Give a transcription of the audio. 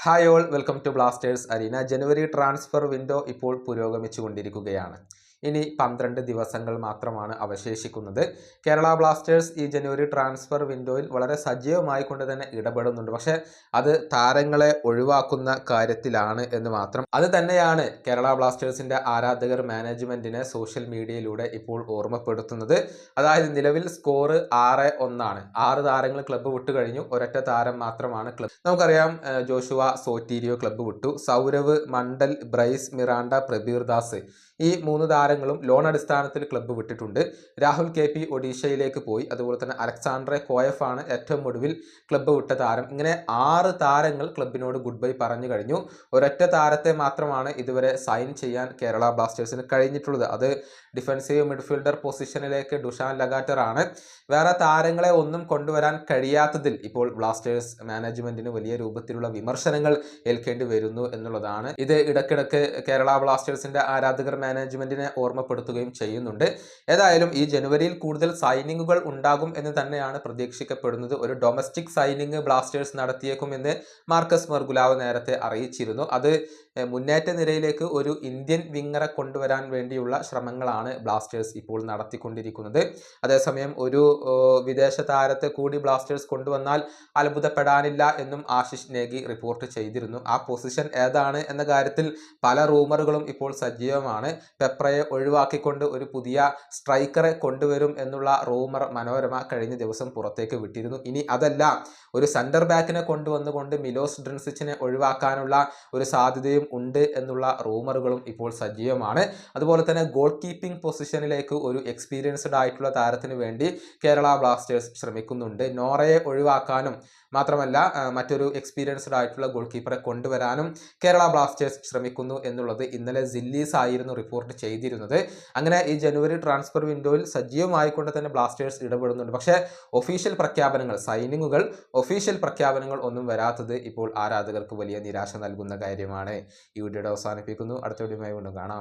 Hi all, welcome to Blasters arena. ജനുവരി transfer window ഇപ്പോൾ പുരോഗമിച്ചുകൊണ്ടിരിക്കുകയാണ്. ഇനി 12 ദിവസങ്ങൾ മാത്രമാണ് അവശേഷിക്കുന്നത്. കേരള ബ്ലാസ്റ്റേഴ്സ് ഈ ജനുവരി ട്രാൻസ്ഫർ വിൻഡോയിൽ വളരെ സജീവമായി കൊണ്ട് തന്നെ ഇടപെടുന്നുണ്ട്. പക്ഷേ അത് താരങ്ങളെ ഒഴിവാക്കുന്ന കാര്യത്തിലാണ് എന്ന് മാത്രം. അത് തന്നെയാണ് കേരള ബ്ലാസ്റ്റേഴ്സിൻ്റെ ആരാധകർ മാനേജ്മെൻറ്റിനെ സോഷ്യൽ മീഡിയയിലൂടെ ഇപ്പോൾ ഓർമ്മപ്പെടുത്തുന്നത്. അതായത് നിലവിൽ സ്കോർ 6-1 6 താരങ്ങൾ ക്ലബ്ബ് വിട്ടു കഴിഞ്ഞു. ഒരൊറ്റ താരം മാത്രമാണ് ക്ലബ്ബ്. നമുക്കറിയാം, ജോഷുവ സോറ്റീരിയോ ക്ലബ്ബ് വിട്ടു. സൗരവ്, മണ്ഡൽ, ബ്രൈസ് മിറാണ്ട, പ്രബീർ ദാസ് ഈ 3 താരങ്ങളും ലോൺ അടിസ്ഥാനത്തിൽ ക്ലബ്ബ് വിട്ടിട്ടുണ്ട്. രാഹുൽ KP ഒഡീഷയിലേക്ക് പോയി. അതുപോലെ തന്നെ അലക്സാണ്ട്രെ കോയഫ് ആണ് ഏറ്റവും ഒടുവിൽ ക്ലബ്ബ് വിട്ട താരം. ഇങ്ങനെ 6 താരങ്ങൾ ക്ലബിനോട് ഗുഡ് ബൈ പറഞ്ഞു കഴിഞ്ഞു. ഒരൊറ്റ താരത്തെ മാത്രമാണ് ഇതുവരെ സൈൻ ചെയ്യാൻ കേരള ബ്ലാസ്റ്റേഴ്സിന് കഴിഞ്ഞിട്ടുള്ളത്. അത് ഡിഫൻസീവ് മിഡ്ഫീൽഡർ പൊസിഷനിലേക്ക് ഡുഷാൻ ലഗാറ്റർ ആണ്. വേറെ താരങ്ങളെ ഒന്നും കൊണ്ടുവരാൻ കഴിയാത്തതിൽ ഇപ്പോൾ ബ്ലാസ്റ്റേഴ്സ് മാനേജ്മെന്റിന് വലിയ രൂപത്തിലുള്ള വിമർശനങ്ങൾ ഏൽക്കേണ്ടി വരുന്നു എന്നുള്ളതാണ്. ഇത് ഇടയ്ക്കിടയ്ക്ക് കേരള ബ്ലാസ്റ്റേഴ്സിന്റെ ആരാധകർ മാനേജ്മെന്റിനെ ഓർമ്മപ്പെടുത്തുകയും ചെയ്യുന്നുണ്ട്. ഏതായാലും ഈ ജനുവരിയിൽ കൂടുതൽ സൈനിങ്ങുകൾ ഉണ്ടാകും എന്ന് തന്നെയാണ് പ്രതീക്ഷിക്കപ്പെടുന്നത്. ഒരു ഡൊമസ്റ്റിക് സൈനിങ് ബ്ലാസ്റ്റേഴ്സ് നടത്തിയേക്കുമെന്ന് മാർക്കസ് മർഗുലാവ് നേരത്തെ അറിയിച്ചിരുന്നു. അത് മുന്നേറ്റ നിരയിലേക്ക് ഒരു ഇന്ത്യൻ വിങ്ങറെ കൊണ്ടുവരാൻ വേണ്ടിയുള്ള ശ്രമങ്ങളാണ് ബ്ലാസ്റ്റേഴ്സ് ഇപ്പോൾ നടത്തിക്കൊണ്ടിരിക്കുന്നത്. അതേസമയം ഒരു വിദേശ താരത്തെ കൂടി ബ്ലാസ്റ്റേഴ്സ് കൊണ്ടുവന്നാൽ അത്ഭുതപ്പെടാനില്ല എന്നും ആശിഷ് നേഗി റിപ്പോർട്ട് ചെയ്തിരുന്നു. ആ പൊസിഷൻ ഏതാണ് എന്ന കാര്യത്തിൽ പല റൂമറുകളും ഇപ്പോൾ സജീവമാണ്. പെപ്രയെ ഒഴിവാക്കിക്കൊണ്ട് ഒരു പുതിയ സ്ട്രൈക്കറെ കൊണ്ടുവരും എന്നുള്ള റൂമർ മനോരമ കഴിഞ്ഞ ദിവസം പുറത്തേക്ക് വിട്ടിരുന്നു. ഇനി അതല്ല, ഒരു സെന്റർ ബാക്കിനെ കൊണ്ടുവന്നുകൊണ്ട് മിലോസ് ഡ്രിൻസിച്ചിനെ ഒഴിവാക്കാനുള്ള ഒരു സാധ്യതയും ഉണ്ട് എന്നുള്ള റൂമറുകളും ഇപ്പോൾ സജീവമാണ്. അതുപോലെ തന്നെ ഗോൾ കീപ്പിംഗ് പൊസിഷനിലേക്ക് ഒരു എക്സ്പീരിയൻസ്ഡ് ആയിട്ടുള്ള താരത്തിന് വേണ്ടി കേരള ബ്ലാസ്റ്റേഴ്സ് ശ്രമിക്കുന്നുണ്ട്. നോറയെ ഒഴിവാക്കാനും മാത്രമല്ല മറ്റൊരു എക്സ്പീരിയൻസ്ഡ് ആയിട്ടുള്ള ഗോൾ കീപ്പറെ കൊണ്ടുവരാനും കേരള ബ്ലാസ്റ്റേഴ്സ് ശ്രമിക്കുന്നു എന്നുള്ളത് ഇന്നലെ സില്ലീസ് ആയിരുന്നു റിപ്പോർട്ട് ചെയ്തിരുന്നത്. അങ്ങനെ ഈ ജനുവരി ട്രാൻസ്ഫർ വിൻഡോയിൽ സജീവമായിക്കൊണ്ട് തന്നെ ബ്ലാസ്റ്റേഴ്സ് ഇടപെടുന്നുണ്ട്. പക്ഷേ ഒഫീഷ്യൽ പ്രഖ്യാപനങ്ങൾ, സൈനിങ്ങുകൾ, ഒഫീഷ്യൽ പ്രഖ്യാപനങ്ങൾ ഒന്നും വരാത്തത് ഇപ്പോൾ ആരാധകർക്ക് വലിയ നിരാശ നൽകുന്ന കാര്യമാണ്. ഈ വീഡിയോയുടെ അവസാനിപ്പിക്കുന്നു. അടുത്ത വീഡിയോയുമായി വീണ്ടും കാണാം.